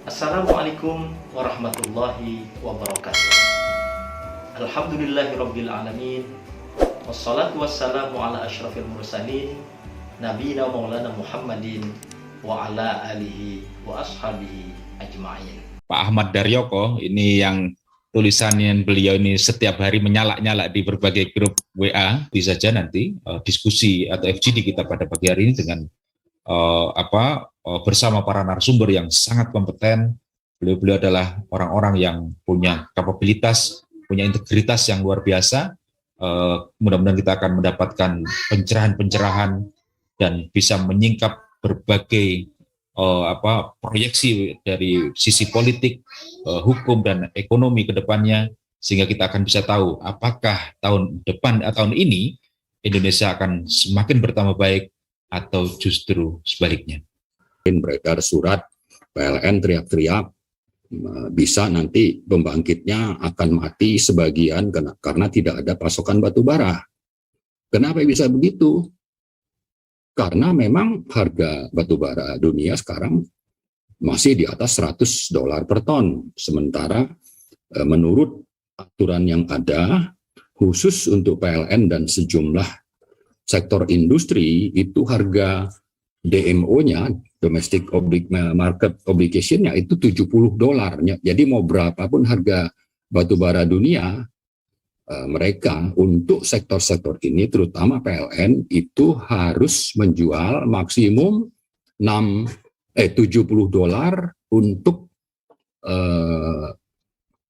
Assalamualaikum warahmatullahi wabarakatuh. Alhamdulillahirabbil alamin. Wassalatu wassalamu ala asyrafil mursalin nabiyina maulana Muhammadin wa ala alihi wa ashabihi ajma'in. Pak Ahmad Daryoko ini yang tulisannya beliau ini setiap hari menyalak-nyalak di berbagai grup WA, bisa saja nanti diskusi atau FGD kita pada pagi hari ini dengan bersama para narasumber yang sangat kompeten. Beliau adalah orang-orang yang punya kapabilitas, punya integritas yang luar biasa. Mudah-mudahan kita akan mendapatkan pencerahan-pencerahan dan bisa menyingkap berbagai proyeksi dari sisi politik, hukum dan ekonomi ke depannya, sehingga kita akan bisa tahu apakah tahun depan atau tahun ini Indonesia akan semakin bertambah baik atau justru sebaliknya. Beredar surat PLN teriak-teriak bisa nanti pembangkitnya akan mati sebagian karena tidak ada pasokan batu bara. Kenapa bisa begitu? Karena memang harga batu bara dunia sekarang masih di atas $100 per ton. Sementara menurut aturan yang ada, khusus untuk PLN dan sejumlah sektor industri, itu harga DMO-nya, Domestic Market Obligation-nya, itu $70. Jadi mau berapapun harga batu bara dunia, mereka untuk sektor-sektor ini, terutama PLN, itu harus menjual maksimum $70 untuk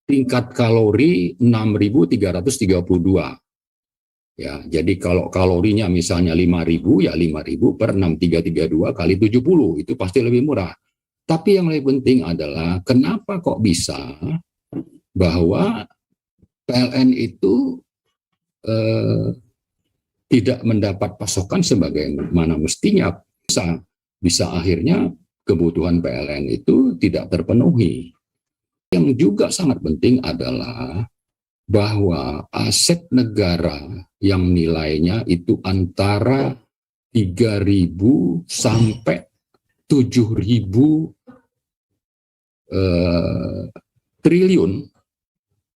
tingkat kalori 6.332. Ya, jadi kalau kalorinya misalnya 5.000, ya 5.000 per 6.332 kali 70, itu pasti lebih murah. Tapi yang lebih penting adalah kenapa kok bisa bahwa PLN itu tidak mendapat pasokan sebagaimana mestinya, bisa akhirnya kebutuhan PLN itu tidak terpenuhi. Yang juga sangat penting adalah bahwa aset negara yang nilainya itu antara 3.000 sampai 7.000 triliun,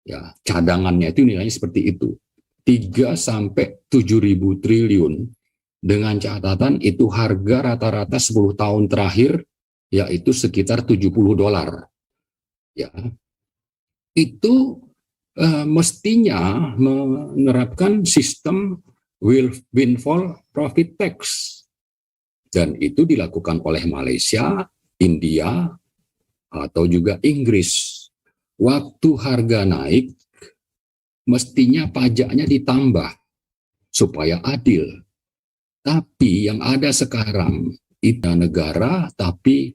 ya, cadangannya itu nilainya seperti itu, 3 sampai 7.000 triliun, dengan catatan itu harga rata-rata 10 tahun terakhir yaitu sekitar $70. Ya, itu mestinya menerapkan sistem windfall profit tax, dan itu dilakukan oleh Malaysia, India, atau juga Inggris. Waktu harga naik, mestinya pajaknya ditambah supaya adil. Tapi yang ada sekarang itu negara, tapi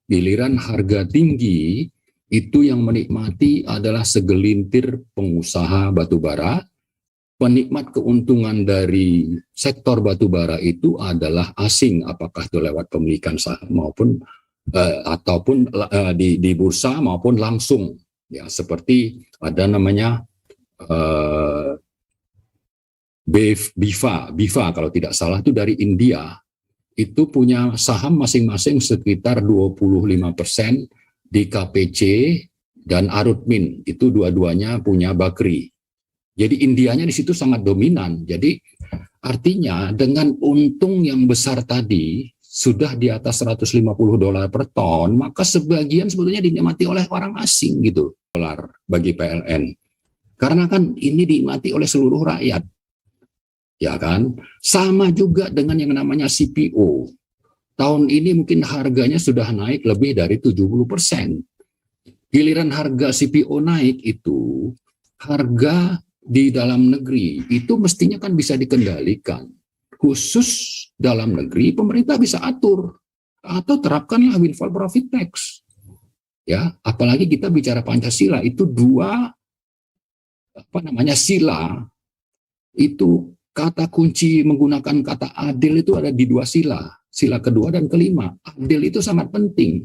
giliran harga tinggi, itu yang menikmati adalah segelintir pengusaha batubara. Penikmat keuntungan dari sektor batubara itu adalah asing, apakah itu lewat pemilikan saham ataupun di bursa maupun langsung. Ya, seperti ada namanya BIFA kalau tidak salah, itu dari India. Itu punya saham masing-masing sekitar 25%. Di KPC dan Arutmin, itu dua-duanya punya Bakri. Jadi Indianya di situ sangat dominan. Jadi artinya dengan untung yang besar tadi, sudah di atas $150 per ton, maka sebagian sebetulnya dinikmati oleh orang asing gitu, dolar bagi PLN. Karena kan ini dinikmati oleh seluruh rakyat. Ya kan? Sama juga dengan yang namanya CPO. Tahun ini mungkin harganya sudah naik lebih dari 70%. Giliran harga CPO naik itu, harga di dalam negeri itu mestinya kan bisa dikendalikan. Khusus dalam negeri, pemerintah bisa atur. Atau terapkanlah windfall profit tax. Ya, apalagi kita bicara Pancasila, itu dua sila. Itu kata kunci menggunakan kata adil itu ada di dua sila. Sila kedua dan kelima. Adil itu sangat penting.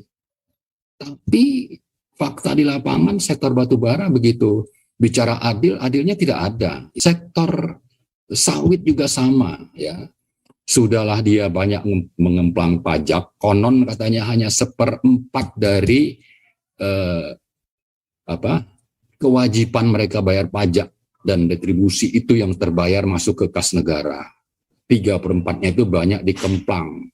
Tapi fakta di lapangan sektor batubara begitu bicara adil, adilnya tidak ada. Sektor sawit juga sama, ya. Sudahlah dia banyak mengemplang pajak, konon katanya hanya 1/4 dari eh, kewajiban mereka bayar pajak dan retribusi itu yang terbayar masuk ke kas negara. 3/4-nya itu banyak di Kemplang.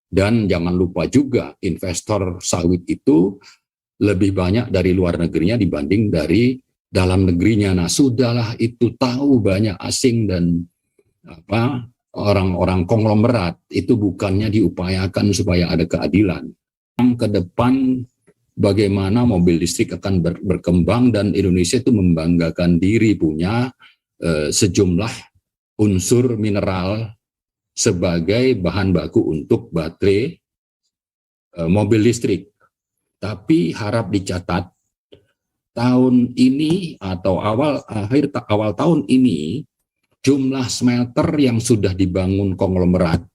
Dan jangan lupa juga investor sawit itu lebih banyak dari luar negerinya dibanding dari dalam negerinya. Nah, sudahlah itu tahu banyak asing dan orang-orang konglomerat itu bukannya diupayakan supaya ada keadilan. Ke depan bagaimana mobil listrik akan berkembang dan Indonesia itu membanggakan diri punya sejumlah unsur mineral sebagai bahan baku untuk baterai mobil listrik. Tapi harap dicatat, tahun ini atau awal tahun ini, jumlah smelter yang sudah dibangun konglomerat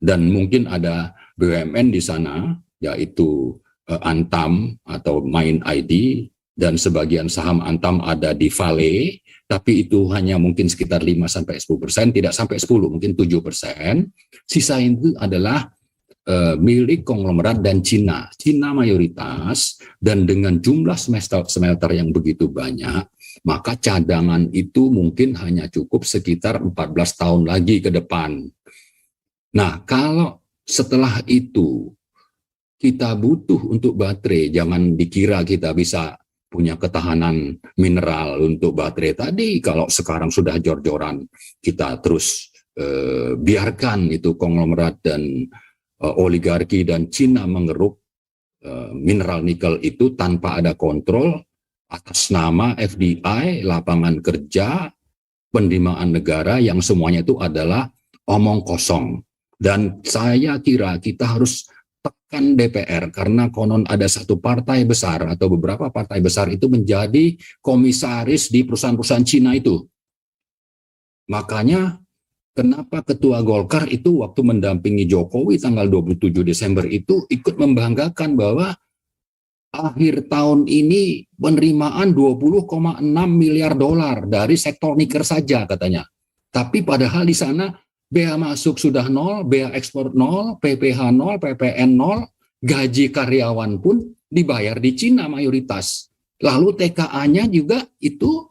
dan mungkin ada BUMN di sana, yaitu Antam atau Main ID, dan sebagian saham Antam ada di Vale, tapi itu hanya mungkin sekitar 5-10%, tidak sampai 10, mungkin 7%. Sisa itu adalah milik konglomerat dan Cina. Cina mayoritas, dan dengan jumlah smelter yang begitu banyak, maka cadangan itu mungkin hanya cukup sekitar 14 tahun lagi ke depan. Nah, kalau setelah itu kita butuh untuk baterai, jangan dikira kita bisa punya ketahanan mineral untuk baterai tadi. Kalau sekarang sudah jor-joran, kita terus biarkan itu konglomerat dan oligarki dan Cina mengeruk mineral nikel itu tanpa ada kontrol atas nama FDI, lapangan kerja, penerimaan negara yang semuanya itu adalah omong kosong. Dan saya kira kita harus tekan DPR karena konon ada satu partai besar atau beberapa partai besar itu menjadi komisaris di perusahaan-perusahaan Cina itu. Makanya kenapa Ketua Golkar itu waktu mendampingi Jokowi tanggal 27 Desember itu ikut membanggakan bahwa akhir tahun ini penerimaan 20,6 miliar dolar dari sektor nikel saja katanya. Tapi padahal di sana bea masuk sudah 0, bea ekspor 0, PPh 0, PPN 0, gaji karyawan pun dibayar di Cina mayoritas. Lalu TKA-nya juga itu,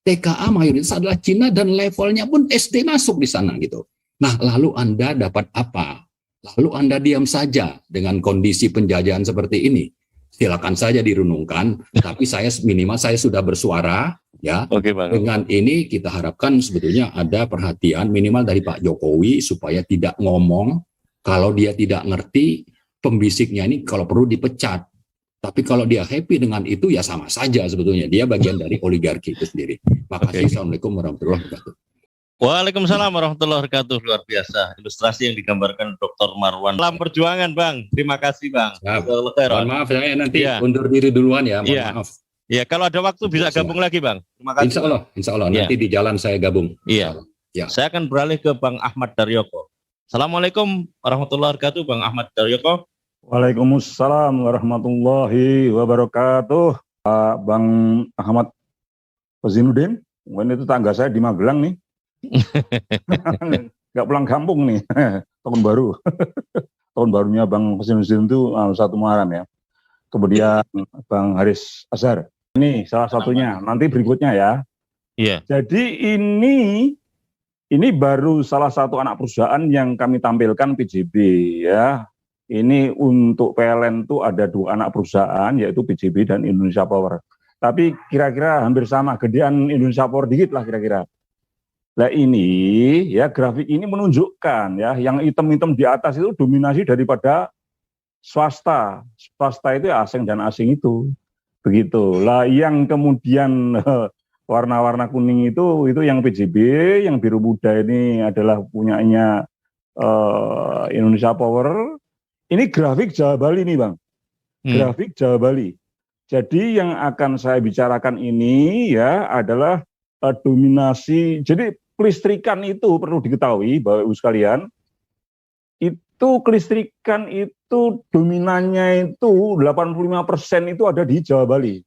TKA mayoritas adalah Cina dan levelnya pun SD masuk di sana gitu. Nah, lalu Anda dapat apa? Lalu Anda diam saja dengan kondisi penjajahan seperti ini. Silakan saja direnungkan, tapi minimal saya sudah bersuara. Ya, Oke, Bang. Dengan ini kita harapkan sebetulnya ada perhatian minimal dari Pak Jokowi supaya tidak ngomong kalau dia tidak ngerti, pembisiknya ini kalau perlu dipecat. Tapi kalau dia happy dengan itu ya sama saja sebetulnya, dia bagian dari oligarki itu sendiri. Makasih. Assalamualaikum warahmatullahi wabarakatuh. Waalaikumsalam warahmatullahi wabarakatuh. Luar biasa ilustrasi yang digambarkan Dr. Marwan. Salam perjuangan, Bang. Terima kasih, Bang. Mohon maaf, saya nanti undur diri duluan ya. Mohon maaf. Ya, kalau ada waktu bisa gabung lagi, Bang. Terima kasih. Insya Allah. Nanti di jalan saya gabung. Iya. Ya. Saya akan beralih ke Bang Ahmad Daryoko. Assalamualaikum warahmatullahi wabarakatuh, Bang Ahmad Daryoko. Waalaikumsalam warahmatullahi wabarakatuh. Bang Ahmad Fazinuddin, itu tangga saya di Magelang nih. Nggak pulang kampung nih. Tahun baru. Tahun barunya Bang Fazinuddin itu 1 Muharram ya. Kemudian Bang Haris Azhar. Ini salah satunya. Nanti berikutnya ya. Iya. Jadi ini baru salah satu anak perusahaan yang kami tampilkan PJB ya. Ini untuk PLN itu ada 2 anak perusahaan, yaitu PJB dan Indonesia Power. Tapi kira-kira hampir sama, gedean Indonesia Power dikit lah kira-kira. Nah ini ya, grafik ini menunjukkan ya, yang hitam-hitam di atas itu dominasi daripada swasta. Swasta itu ya asing dan asing itu. Begitu. Lah yang kemudian warna-warna kuning itu yang PJB, yang biru muda ini adalah punyanya Indonesia Power. Ini grafik Jawa Bali nih, Bang. Grafik Jawa Bali. Jadi yang akan saya bicarakan ini ya adalah dominasi. Jadi kelistrikan itu perlu diketahui Bapak Ibu sekalian. Itu kelistrikan itu dominannya itu 85% itu ada di Jawa Bali.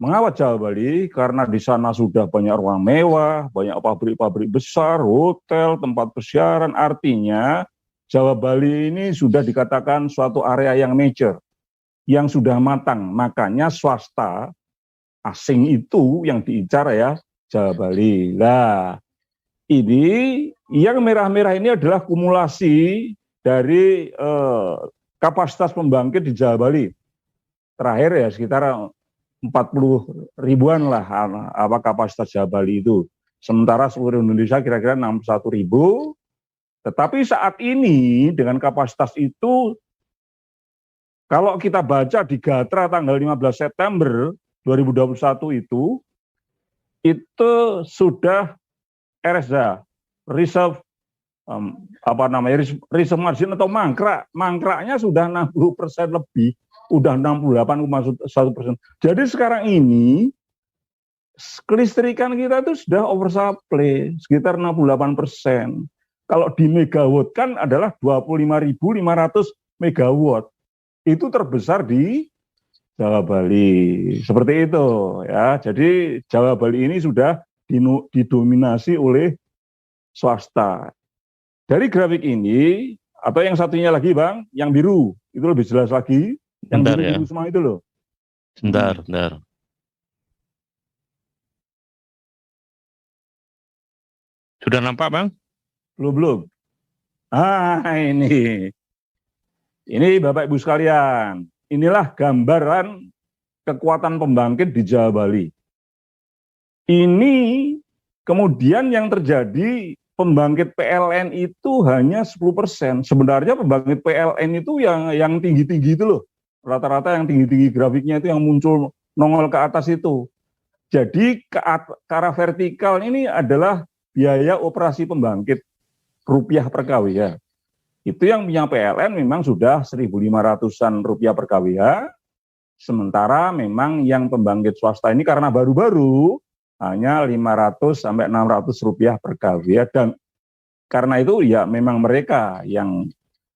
Mengapa Jawa Bali? Karena di sana sudah banyak ruang mewah, banyak pabrik-pabrik besar, hotel, tempat persiaran. Artinya Jawa Bali ini sudah dikatakan suatu area yang major. yang sudah matang. Makanya swasta asing itu yang diincar ya Jawa Bali. Nah, ini yang merah-merah ini adalah kumulasi dari kapasitas pembangkit di Jawa Bali. Terakhir ya sekitar 40 ribuan lah apa kapasitas Jawa Bali itu. Sementara seluruh Indonesia kira-kira 61 ribu. Tetapi saat ini dengan kapasitas itu, kalau kita baca di Gatra tanggal 15 September 2021 itu sudah RSA, reserve reserve margin atau mangkraknya sudah 60% lebih, udah 68,1%. Jadi sekarang ini kelistrikan kita itu sudah oversupply sekitar 68%. Kalau di megawatt kan adalah 25.500 megawatt. Itu terbesar di Jawa Bali. Seperti itu ya. Jadi Jawa Bali ini sudah didominasi oleh swasta. Dari grafik ini, atau yang satunya lagi Bang, yang biru, itu lebih jelas lagi. Yang biru-biru ya. Semua itu loh. Sebentar. Sudah nampak Bang? Belum. Ini Bapak Ibu sekalian, inilah gambaran kekuatan pembangkit di Jawa Bali. Ini kemudian yang terjadi, pembangkit PLN itu hanya 10%. Sebenarnya pembangkit PLN itu yang tinggi-tinggi itu loh. Rata-rata yang tinggi-tinggi grafiknya itu yang muncul nongol ke atas itu. Jadi ke arah vertikal ini adalah biaya operasi pembangkit rupiah per kWh. Itu yang punya PLN memang sudah 1.500-an rupiah per kWh. Sementara memang yang pembangkit swasta ini karena baru-baru hanya 500 sampai 600 rupiah per kWh, dan karena itu ya memang mereka yang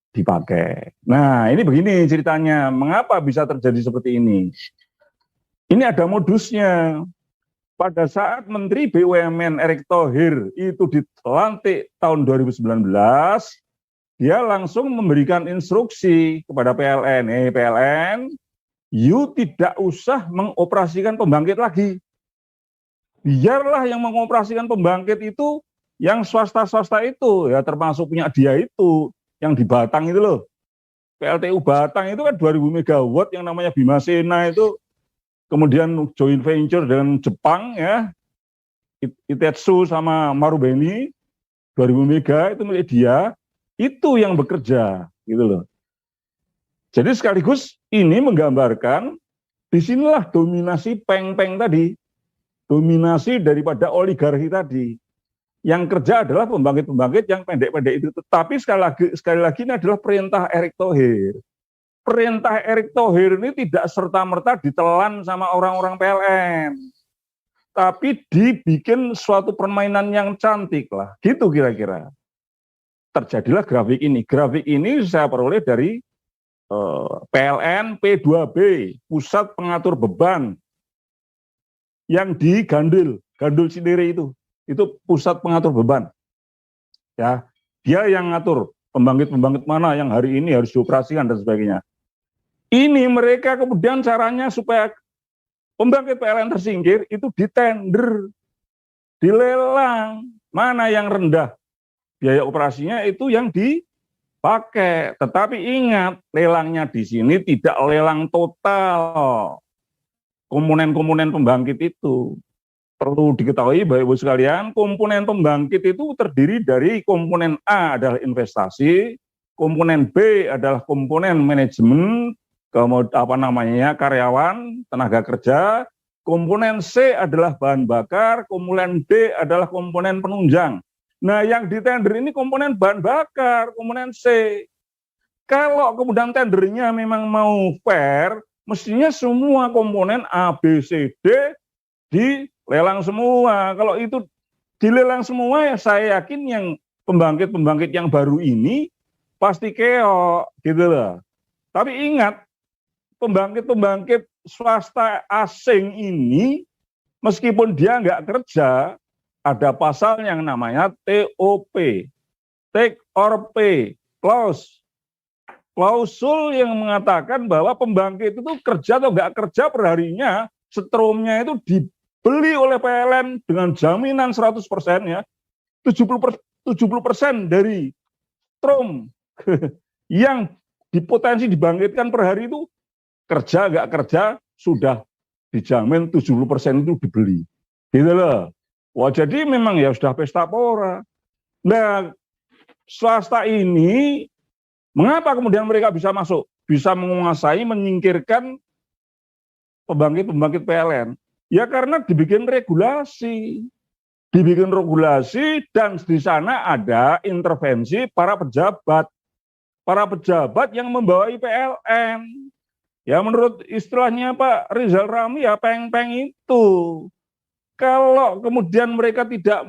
dipakai. Nah, ini begini ceritanya, mengapa bisa terjadi seperti ini? Ini ada modusnya. Pada saat Menteri BUMN Erick Thohir itu dilantik tahun 2019, dia langsung memberikan instruksi kepada PLN, PLN, you tidak usah mengoperasikan pembangkit lagi. Biarlah yang mengoperasikan pembangkit itu yang swasta-swasta itu, ya termasuk punya dia itu, yang di Batang itu loh. PLTU Batang itu kan 2000 megawatt yang namanya Bimasena itu, kemudian joint venture dengan Jepang ya, Itetsu sama Marubeni, 2000 mega itu milik dia, itu yang bekerja gitu loh. Jadi sekaligus ini menggambarkan disinilah dominasi peng-peng tadi, dominasi daripada oligarki tadi. Yang kerja adalah pembangkit-pembangkit yang pendek-pendek itu. Tetapi sekali lagi ini adalah perintah Erick Thohir. Perintah Erick Thohir ini tidak serta-merta ditelan sama orang-orang PLN. Tapi dibikin suatu permainan yang cantik lah. Gitu kira-kira. Terjadilah grafik ini. Grafik ini saya peroleh dari PLN P2B, Pusat Pengatur Beban, yang di Gandul sendiri itu pusat pengatur beban. Ya, dia yang ngatur pembangkit-pembangkit mana yang hari ini harus dioperasikan dan sebagainya. Ini mereka kemudian caranya supaya pembangkit PLN tersingkir itu ditender, dilelang. Mana yang rendah biaya operasinya itu yang dipakai. Tetapi ingat, lelangnya di sini tidak lelang total. Komponen-komponen pembangkit itu perlu diketahui Bapak Ibu sekalian, komponen pembangkit itu terdiri dari komponen A adalah investasi, komponen B adalah komponen manajemen, kemudian karyawan, tenaga kerja, komponen C adalah bahan bakar, komponen D adalah komponen penunjang. Nah, yang ditender ini komponen bahan bakar, komponen C. Kalau kemudian tendernya memang mau fair, mestinya semua komponen A, B, C, D dilelang semua. Kalau itu dilelang semua, ya saya yakin yang pembangkit-pembangkit yang baru ini pasti keok, gitu loh. Tapi ingat, pembangkit-pembangkit swasta asing ini, meskipun dia nggak kerja, ada pasal yang namanya TOP, take or pay clause. klausul yang mengatakan bahwa pembangkit itu kerja atau nggak kerja perharinya, stromnya itu dibeli oleh PLN dengan jaminan 100% ya, 70% dari strom yang dipotensi dibangkitkan per hari itu kerja nggak kerja sudah dijamin 70% itu dibeli. Gitu loh. Wah, jadi memang ya sudah pesta pora. Nah, swasta ini mengapa kemudian mereka bisa masuk, bisa menguasai, menyingkirkan pembangkit-pembangkit PLN? Ya karena dibikin regulasi. Dibikin regulasi dan di sana ada intervensi para pejabat yang membawai PLN. Ya menurut istilahnya Pak Rizal Ramli ya peng-peng itu. Kalau kemudian mereka tidak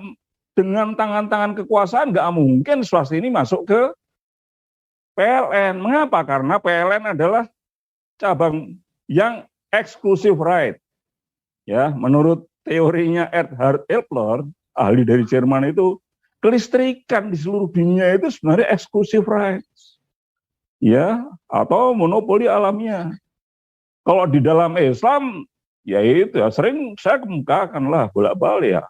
dengan tangan-tangan kekuasaan, nggak mungkin swasta ini masuk ke PLN. Mengapa? Karena PLN adalah cabang yang exclusive right. Ya, menurut teorinya Erhard Epler, ahli dari Jerman itu, kelistrikan di seluruh dunia itu sebenarnya exclusive rights. Ya, atau monopoli alamnya. Kalau di dalam Islam, ya itu ya sering saya kemukakan lah bolak-balik ya.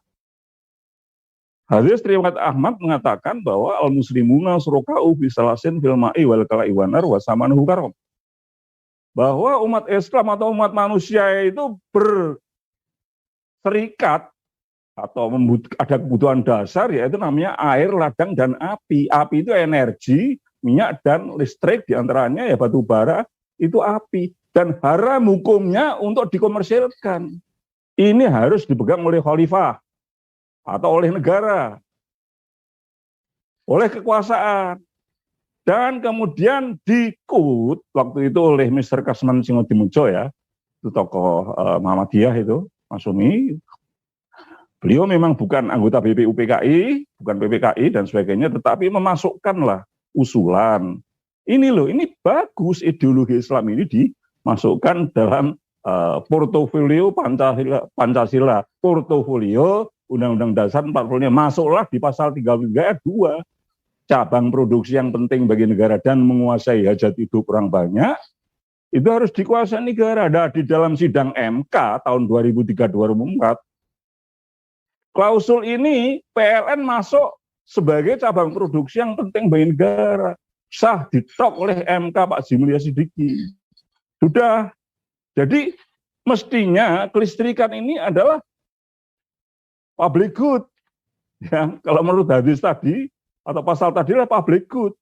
Hadis riwayat Ahmad mengatakan bahwa al-muslimuna suroka'u bisalasin fil ma'i wal kala'i wanar wa samanuhu karam. Bahwa umat Islam atau umat manusia itu berserikat atau ada kebutuhan dasar, yaitu namanya air, ladang, dan api. Api itu energi, minyak, dan listrik, diantaranya ya batu bara, itu api. Dan haram hukumnya untuk dikomersilkan. Ini harus dipegang oleh khalifah atau oleh negara, oleh kekuasaan. Dan kemudian dikut waktu itu oleh Mr. Kasman Singodimuljo ya, itu tokoh Muhammadiyah itu, Masumi. Beliau memang bukan anggota BPUPKI, bukan PPKI dan sebagainya, tetapi memasukkanlah usulan. Ini loh, ini bagus ideologi Islam ini dimasukkan dalam portofolio Pancasila, portofolio Undang-Undang Dasar 45, masuklah di pasal 33 ayat 2. Cabang produksi yang penting bagi negara dan menguasai hajat hidup orang banyak, itu harus dikuasai negara. Ada di dalam sidang MK tahun 2003-2004, klausul ini PLN masuk sebagai cabang produksi yang penting bagi negara. Sah ditok oleh MK Pak Zimlia Sidiki. Sudah. Jadi mestinya kelistrikan ini adalah public good. Ya, kalau menurut hadis tadi atau pasal tadi lah public good.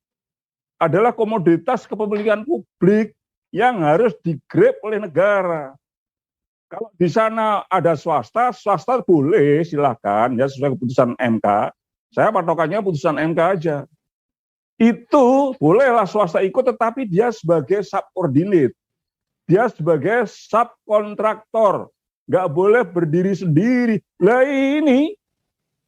Adalah komoditas kepemilikan publik yang harus digrab oleh negara. Kalau di sana ada swasta, swasta boleh silahkan ya sesuai keputusan MK. Saya patokannya putusan MK aja. Itu bolehlah swasta ikut, tetapi dia sebagai subordinate. Dia sebagai subkontraktor. Nggak boleh berdiri sendiri. Lah ini,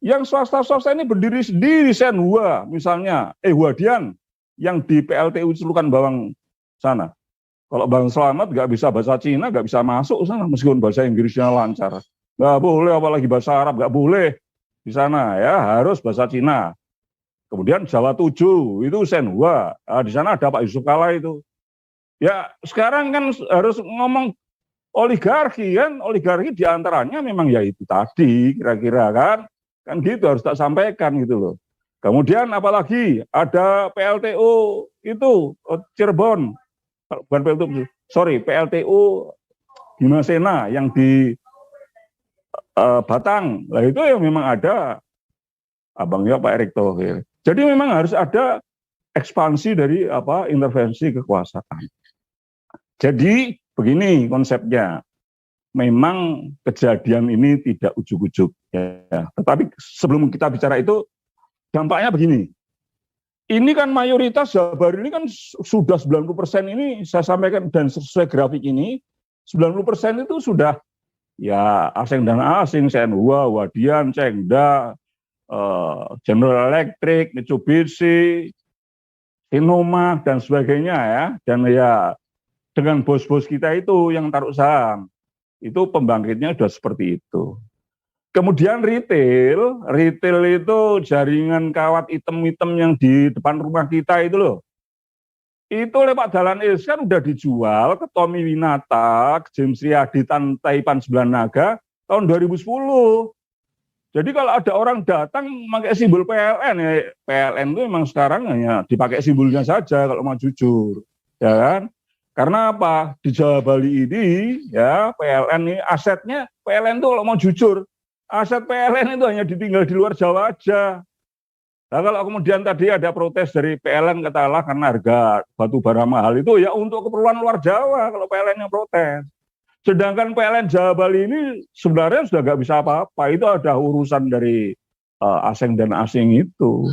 yang swasta-swasta ini berdiri sendiri, Senhua misalnya, Huadian, yang di PLTU Celukan Bawang sana. Kalau Bang Slamet nggak bisa bahasa Cina, nggak bisa masuk sana, meskipun bahasa Inggrisnya lancar. Nggak boleh, apalagi bahasa Arab, nggak boleh di sana ya, harus bahasa Cina. Kemudian Jawa 7 itu Senhua, di sana ada Pak Yusuf Kala itu. Ya sekarang kan harus ngomong oligarki kan, oligarki diantaranya memang ya itu tadi kira-kira kan gitu harus tak sampaikan gitu loh. Kemudian apalagi ada PLTU itu Cirebon, bukan PLTU, sorry PLTU Dimasena yang di Batang, lah itu yang memang ada abangnya Pak Erick Thohir. Jadi memang harus ada ekspansi dari intervensi kekuasaan. Jadi begini konsepnya, memang kejadian ini tidak ujuk-ujuk ya. Tetapi sebelum kita bicara itu, dampaknya begini. Ini kan mayoritas Jabar ini kan sudah 90% ini saya sampaikan dan sesuai grafik ini 90% itu sudah ya asing dan asing, Senhua, Huadian, Cengda, General Electric, Mitsubishi, Sinoma dan sebagainya ya. Dan ya dengan bos-bos kita itu yang taruh saham, itu pembangkitnya sudah seperti itu. Kemudian retail itu jaringan kawat hitam-hitam yang di depan rumah kita itu loh. itu oleh Pak Dahlan Iskan udah dijual ke Tommy Winata, ke James Riyadi, Taipan 9 Naga tahun 2010. Jadi kalau ada orang datang pakai simbol PLN, ya PLN itu memang sekarang hanya dipakai simbolnya saja kalau mau jujur, ya kan? Karena apa? Di Jawa Bali ini, ya PLN ini asetnya, PLN itu kalau mau jujur, aset PLN itu hanya ditinggal di luar Jawa aja. Nah kalau kemudian tadi ada protes dari PLN katakanlah karena harga batu bara mahal itu ya untuk keperluan luar Jawa kalau PLN yang protes. Sedangkan PLN Jawa Bali ini sebenarnya sudah nggak bisa apa-apa. Itu ada urusan dari asing dan asing itu.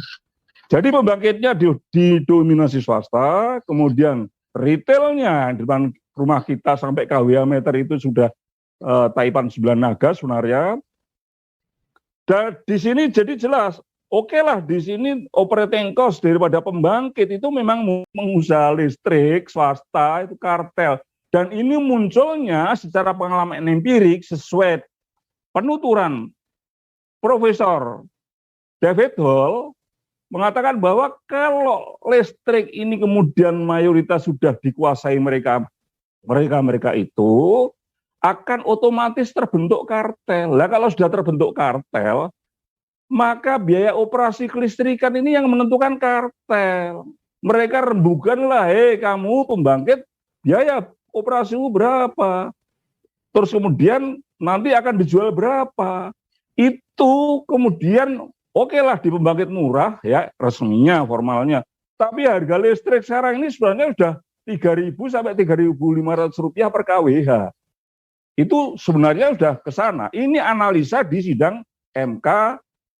Jadi pembangkitnya didominasi swasta, kemudian retailnya di depan rumah kita sampai KWA meter itu sudah Taipan 9 Naga sebenarnya. Dan di sini jadi jelas. Oke lah, di sini operating cost daripada pembangkit itu memang mengusaha listrik, swasta, itu kartel. Dan ini munculnya secara pengalaman empirik sesuai penuturan Profesor David Hall mengatakan bahwa kalau listrik ini kemudian mayoritas sudah dikuasai mereka itu akan otomatis terbentuk kartel. Lah kalau sudah terbentuk kartel, maka biaya operasi kelistrikan ini yang menentukan kartel. Mereka rembukanlah, kamu pembangkit biaya operasimu berapa? Terus kemudian nanti akan dijual berapa? Itu kemudian oke lah di pembangkit murah ya resminya, formalnya. Tapi harga listrik sekarang ini sebenarnya sudah 3.000 sampai 3.500 rupiah per kWh. Itu sebenarnya sudah ke sana. Ini analisa di sidang MK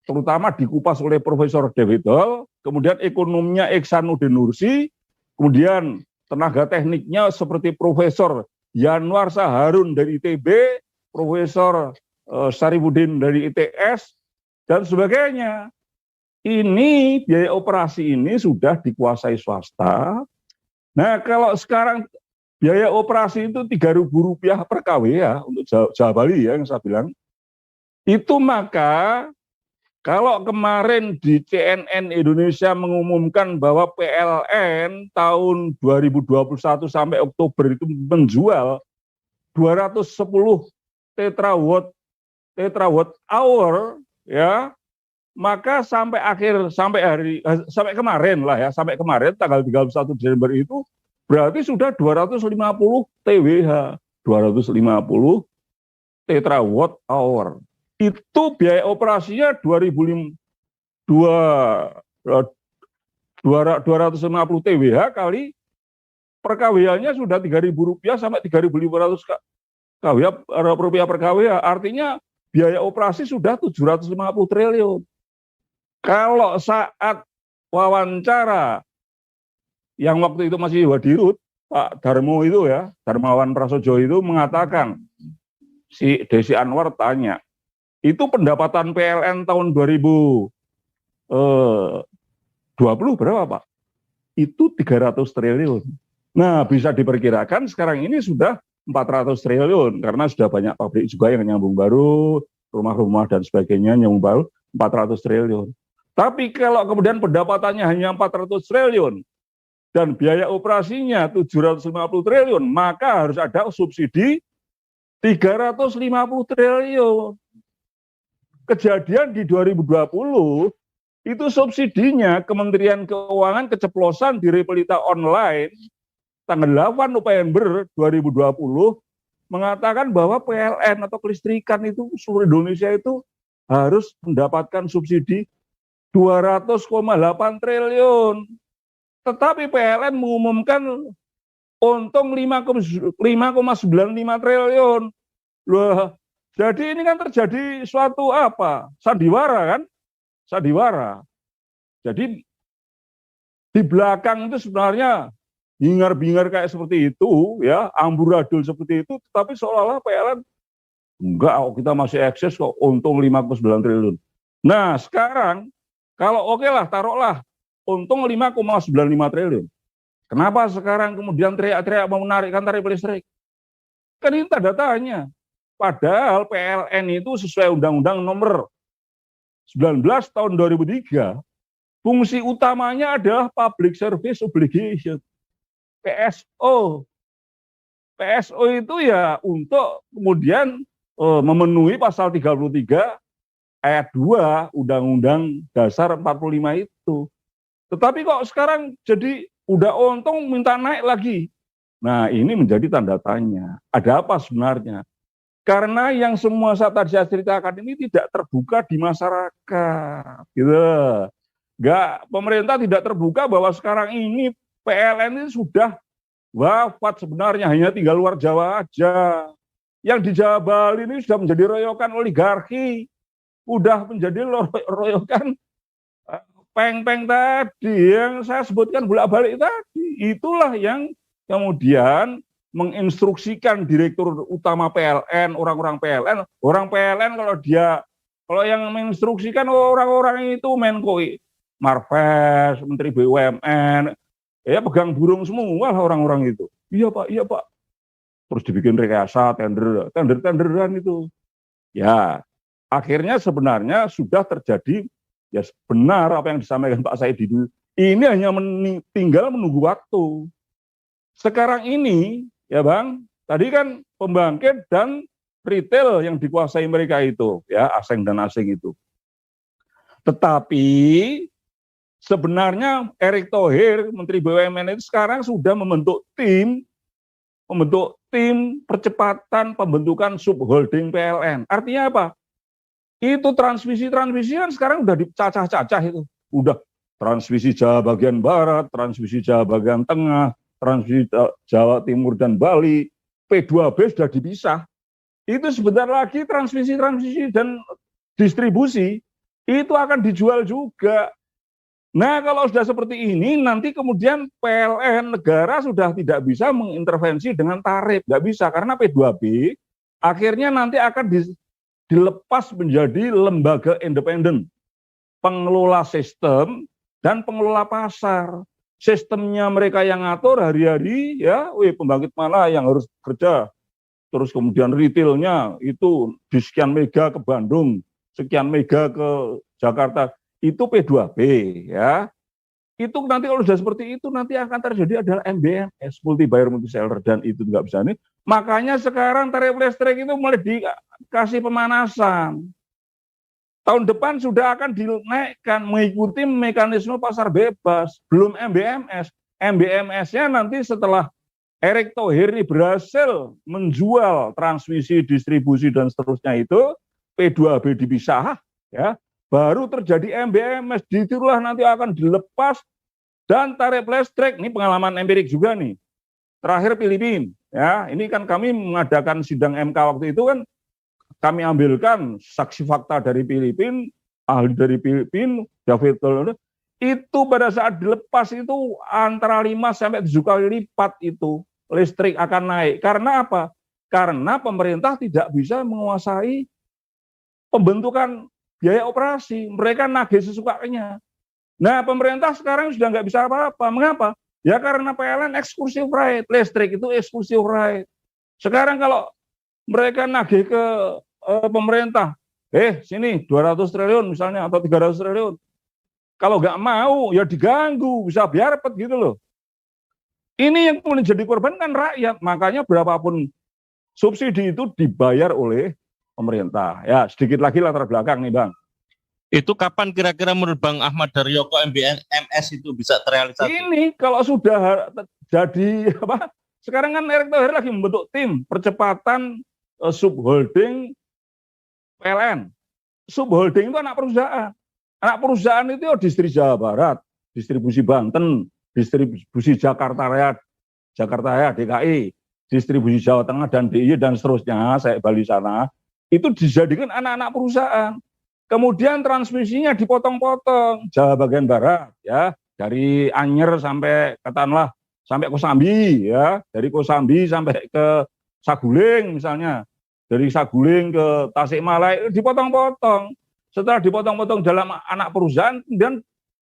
terutama dikupas oleh Profesor David Hall, kemudian ekonomnya Iksanuddin Nursi, kemudian tenaga tekniknya seperti Profesor Yanwar Saharun dari ITB, Profesor Sarifudin dari ITS, dan sebagainya. Ini biaya operasi ini sudah dikuasai swasta. Nah kalau sekarang biaya operasi itu Rp3.000 per kWh untuk Jawa Bali ya yang saya bilang, itu maka kalau kemarin di CNN Indonesia mengumumkan bahwa PLN tahun 2021 sampai Oktober itu menjual 210 tetrawatt hour ya, maka sampai kemarin tanggal 31 Desember itu berarti sudah 250 TWh, 250 tetrawatt hour. Itu biaya operasinya 250 TWh kali per KWH-nya sudah Rp3.000 sampai Rp3.500 rupiah per KWH. Artinya biaya operasi sudah 750 triliun. Kalau saat wawancara yang waktu itu masih Wadirut, Pak Darmo itu ya, Darmawan Prasojo itu mengatakan, si Desi Anwar tanya, itu pendapatan PLN tahun 2020 berapa Pak? Itu 300 triliun. Nah bisa diperkirakan sekarang ini sudah 400 triliun karena sudah banyak pabrik juga yang nyambung baru, rumah-rumah dan sebagainya nyambung baru 400 triliun. Tapi kalau kemudian pendapatannya hanya 400 triliun dan biaya operasinya 750 triliun, maka harus ada subsidi 350 triliun. Kejadian di 2020 itu subsidinya Kementerian Keuangan keceplosan di Repelita Online tanggal 8 November 2020 mengatakan bahwa PLN atau kelistrikan itu seluruh Indonesia itu harus mendapatkan subsidi 200,8 triliun. Tetapi PLN mengumumkan untung 5,95 triliun. Loh, jadi ini kan terjadi suatu apa? Sandiwara kan? Sandiwara. Jadi di belakang itu sebenarnya hingar-bingar kayak seperti itu, ya, amburadul seperti itu, tetapi seolah-olah PLN enggak, kita masih eksis kok, untung 5,9 triliun. Nah, sekarang kalau oke lah, taruhlah untung 5,95 triliun. Kenapa sekarang kemudian teriak-teriak mau menarikkan tarif listrik? Kan ini tanda tanya. Padahal PLN itu sesuai Undang-Undang Nomor 19 tahun 2003, fungsi utamanya adalah public service obligation. PSO. PSO itu ya untuk kemudian memenuhi pasal 33 ayat 2 Undang-Undang Dasar 45 itu. Tetapi kok sekarang jadi udah untung minta naik lagi. Nah, ini menjadi tanda tanya. Ada apa sebenarnya? Karena yang semua tadi saya ceritakan ini tidak terbuka di masyarakat, gitu. Pemerintah tidak terbuka bahwa sekarang ini PLN ini sudah wafat sebenarnya, hanya tinggal luar Jawa aja. Yang di Jawa Bali ini sudah menjadi royokan oligarki, udah menjadi royokan peng-peng tadi yang saya sebutkan bolak-balik tadi. Itulah yang kemudian menginstruksikan direktur utama PLN, orang PLN kalau yang menginstruksikan orang-orang itu Menko Marves, Menteri BUMN, ya pegang burung semua orang-orang itu. Iya Pak. Terus dibikin rekayasa tender-tenderan itu. Ya, akhirnya sebenarnya sudah terjadi, ya benar apa yang disampaikan Pak Said itu. Ini hanya tinggal menunggu waktu. Sekarang ini, ya Bang, tadi kan pembangkit dan retail yang dikuasai mereka itu, ya asing dan asing itu. Tetapi sebenarnya Erick Thohir, Menteri BUMN itu sekarang sudah membentuk tim percepatan pembentukan subholding PLN. Artinya apa? Itu transmisi kan sekarang udah dicacah-cacah itu. Udah transmisi Jawa bagian barat, transmisi Jawa bagian tengah, transmisi Jawa Timur dan Bali, P2B sudah dipisah. Itu sebentar lagi transmisi dan distribusi itu akan dijual juga. Nah, kalau sudah seperti ini, nanti kemudian PLN negara sudah tidak bisa mengintervensi dengan tarif, nggak bisa, karena P2B akhirnya nanti akan dilepas menjadi lembaga independen, pengelola sistem dan pengelola pasar. Sistemnya mereka yang ngatur hari-hari, ya, pembangkit mana yang harus kerja, terus kemudian retailnya itu di sekian mega ke Bandung, sekian mega ke Jakarta, itu P2B, ya. Itu nanti kalau sudah seperti itu nanti akan terjadi adalah MBMS, multi buyer multi seller, dan itu nggak bisa nih. Makanya sekarang tarif listrik itu mulai dikasih pemanasan. Tahun depan sudah akan dinaikkan mengikuti mekanisme pasar bebas, belum MBMS. MBMS-nya nanti setelah Erick Thohir ini berhasil menjual transmisi, distribusi dan seterusnya itu, P2B dipisah, ya, baru terjadi MBMS, ditulah nanti akan dilepas dan tarif listrik. Ini pengalaman empirik juga nih. Terakhir Filipina, ya, ini kan kami mengadakan sidang MK waktu itu kan, kami ambilkan saksi fakta dari Filipina, ahli dari Filipina, David Tolong, itu pada saat dilepas itu antara 5 sampai 7 kali lipat itu listrik akan naik. Karena apa? Karena pemerintah tidak bisa menguasai pembentukan biaya operasi. Mereka nagih sesukanya. Nah, pemerintah sekarang sudah nggak bisa apa-apa. Mengapa? Ya karena PLN exclusive right. Listrik itu exclusive right. Sekarang kalau mereka nagih ke pemerintah, sini 200 triliun misalnya atau 300 triliun. Kalau nggak mau, ya diganggu, bisa biarpet gitu loh. Ini yang kemudian jadi korban kan rakyat. Makanya berapapun subsidi itu dibayar oleh pemerintah. Ya, sedikit lagi latar belakang nih, Bang. Itu kapan kira-kira menurut Bang Ahmad Daryoko MBMS itu bisa terrealisasi? Ini kalau sudah jadi apa? Sekarang kan Erick Thohir lagi membentuk tim percepatan subholding PLN. Subholding itu anak perusahaan. Anak perusahaan itu distribusi Jawa Barat, distribusi Banten, distribusi Jakarta Raya DKI, distribusi Jawa Tengah dan DIY dan seterusnya, saya Bali sana, itu dijadikan anak-anak perusahaan. Kemudian transmisinya dipotong-potong, Jawa bagian barat, ya, dari Anyer sampai katakanlah sampai Kosambi, ya, dari Kosambi sampai ke Saguling misalnya, dari Saguling ke Tasikmalaya dipotong-potong. Setelah dipotong-potong dalam anak perusahaan, kemudian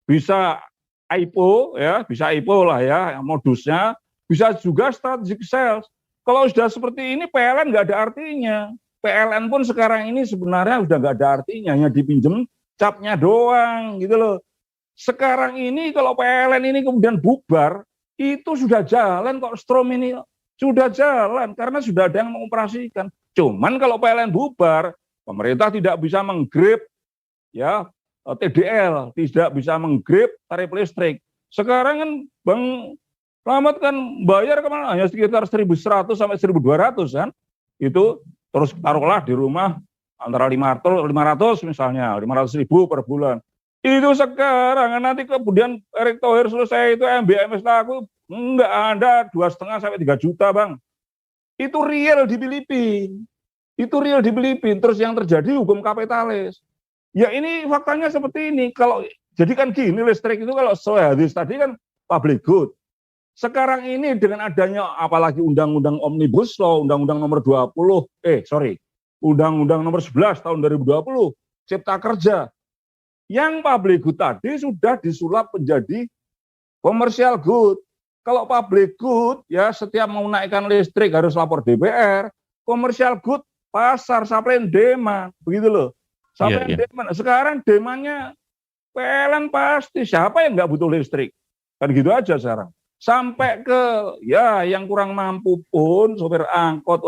bisa IPO, ya, bisa IPO lah ya, modusnya, bisa juga strategic sales. Kalau sudah seperti ini, PLN nggak ada artinya. PLN pun sekarang ini sebenarnya udah nggak ada artinya, hanya dipinjem capnya doang gitu loh. Sekarang ini kalau PLN ini kemudian bubar, Itu sudah jalan kok, Strom ini sudah jalan karena sudah ada yang mengoperasikan. Cuman kalau PLN bubar, pemerintah tidak bisa menggrip ya TDL, tidak bisa menggrip tarif listrik. Sekarang kan Bang Slamet kan bayar kemana? Hanya sekitar 1.100 sampai 1.200 kan. Itu terus taruhlah di rumah antara 500 misalnya, 500.000 per bulan. Itu sekarang nanti kemudian Erick Thohir selesai itu MBMS laku enggak ada 2,5 sampai 3 juta Bang. Itu real di Filipina. Itu real di Filipina. Terus yang terjadi hukum kapitalis. Ya ini faktanya seperti ini. Kalau jadi kan gini, listrik itu kalau sesuai hadis tadi kan public good. Sekarang ini dengan adanya apalagi Undang-Undang Omnibus Law, Undang-Undang nomor 11 tahun 2020 Cipta Kerja. Yang public good tadi sudah disulap menjadi commercial good. Kalau public good ya setiap mau naikkan listrik harus lapor DPR. Commercial good pasar, supply and demand, begitu loh. Supply and demand. Sekarang demandnya PLN pasti, siapa yang nggak butuh listrik? Kan gitu aja sekarang. Sampai ke ya yang kurang mampu pun, sopir angkot,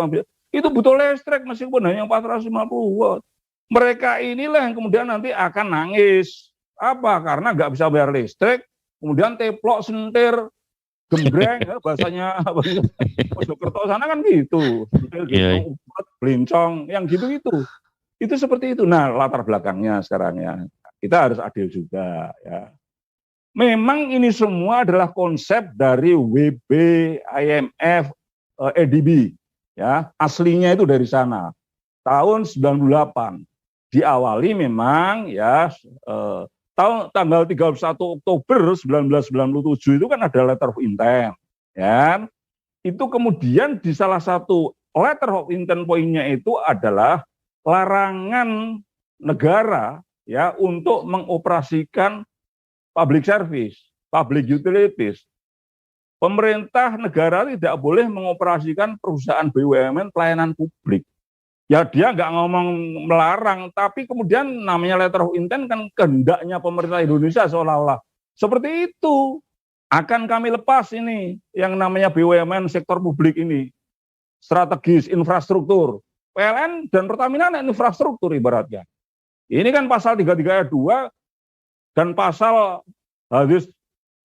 itu butuh listrik meskipun hanya 450 watt. Mereka inilah yang kemudian nanti akan nangis. Apa? Karena nggak bisa bayar listrik, kemudian teplok, sentir, gembreng, ya, bahasanya Mojokerto sana kan gitu. Sentir, belincong, yang gitu-gitu. Itu seperti itu. Nah, latar belakangnya sekarang ya. Kita harus adil juga ya. Memang ini semua adalah konsep dari WB, IMF, EDB ya. Aslinya itu dari sana. Tahun 98 diawali memang ya tanggal 31 Oktober 1997 itu kan ada letter of intent ya. Itu kemudian di salah satu letter of intent poinnya itu adalah larangan negara ya untuk mengoperasikan public service, public utilities. Pemerintah negara tidak boleh mengoperasikan perusahaan BUMN pelayanan publik. Ya dia nggak ngomong melarang, tapi kemudian namanya letter of intent kan kehendaknya pemerintah Indonesia seolah-olah. Seperti itu. Akan kami lepas ini yang namanya BUMN sektor publik ini. Strategis, infrastruktur. PLN dan Pertamina infrastruktur ibaratnya. Ini kan pasal 33 ayat 2 dan pasal hadis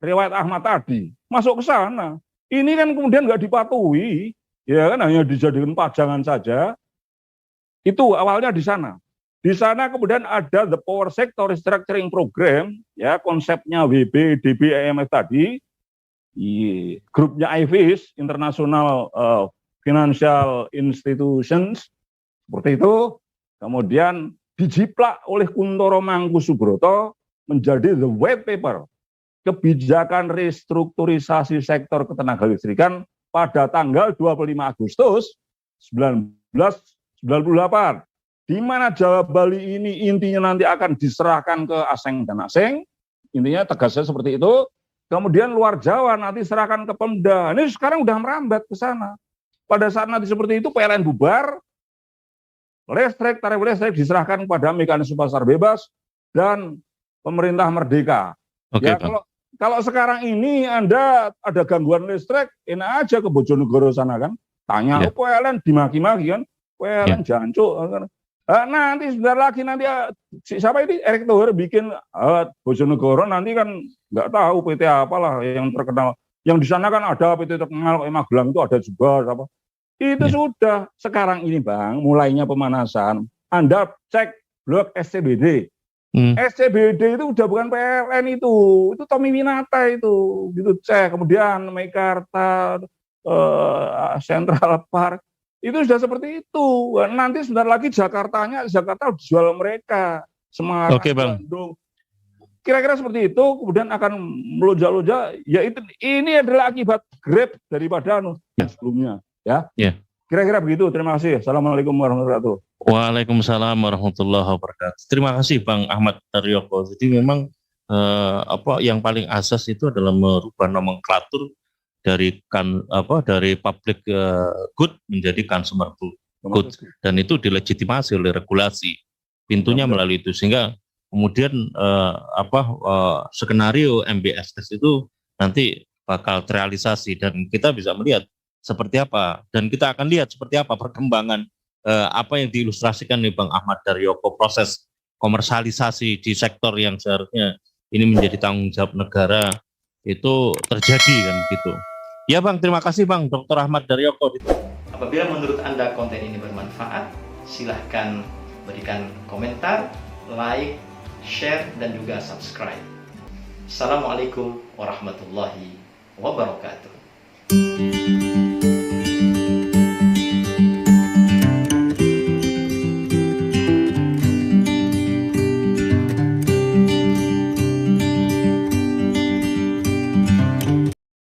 riwayat Ahmad tadi. Masuk ke sana. Ini kan kemudian nggak dipatuhi. Ya kan hanya dijadikan pajangan saja. Itu awalnya di sana. Di sana kemudian ada the Power Sector Restructuring Program, ya konsepnya WB, DB, IMF tadi, grupnya IFIS, International Financial Institutions, seperti itu. Kemudian dijiplak oleh Kuntoro Mangkusubroto menjadi the white paper, kebijakan restrukturisasi sektor ketenagalistrikan pada tanggal 25 Agustus 1998, di mana Jawa Bali ini intinya nanti akan diserahkan ke asing dan asing, intinya tegasnya seperti itu. Kemudian luar Jawa nanti serahkan ke Pemda. Ini sekarang udah merambat ke sana. Pada saat nanti seperti itu PLN bubar, tarif listrik diserahkan kepada mekanisme pasar bebas dan pemerintah merdeka. Oke, ya kalau sekarang ini Anda ada gangguan listrik, enak aja ke Bojonegoro sana kan, tanya PLN dimaki-maki kan. PLN jancuk. Nah, nanti sebentar lagi nanti siapa ini Erick Thohir bikin Bojonegoro nanti kan nggak tahu PT apalah yang terkenal. Yang di sana kan ada PT terkenal Magelang itu ada juga apa. Itu sudah sekarang ini Bang, mulainya pemanasan. Anda cek blog SCBD. SCBD itu udah bukan PLN itu Tommy Winata itu gitu cek. Kemudian Meikarta, Central Park. Itu sudah seperti itu. Nanti sebentar lagi Jakarta dijual mereka. Semarang, Bandung. Kira-kira seperti itu. Kemudian akan melonjak-lonjak. Ya ini adalah akibat Grab daripada sebelumnya. Ya. Kira-kira begitu. Terima kasih. Assalamualaikum warahmatullahi wabarakatuh. Waalaikumsalam warahmatullahi wabarakatuh. Terima kasih Bang Ahmad Taryoko. Jadi memang yang paling asas itu adalah merubah nomenklatur dari public good menjadi consumer good, dan itu dilegitimasi oleh regulasi, pintunya melalui itu, sehingga kemudian skenario MBSS itu nanti bakal terrealisasi, dan kita bisa melihat seperti apa, dan kita akan lihat seperti apa perkembangan apa yang diilustrasikan nih Bang Ahmad Daryoko, proses komersialisasi di sektor yang seharusnya ini menjadi tanggung jawab negara itu terjadi kan gitu. Ya Bang, terima kasih Bang Dr. Ahmad Daryoko. Apabila menurut Anda konten ini bermanfaat, silahkan berikan komentar, like, share, dan juga subscribe. Assalamualaikum warahmatullahi wabarakatuh.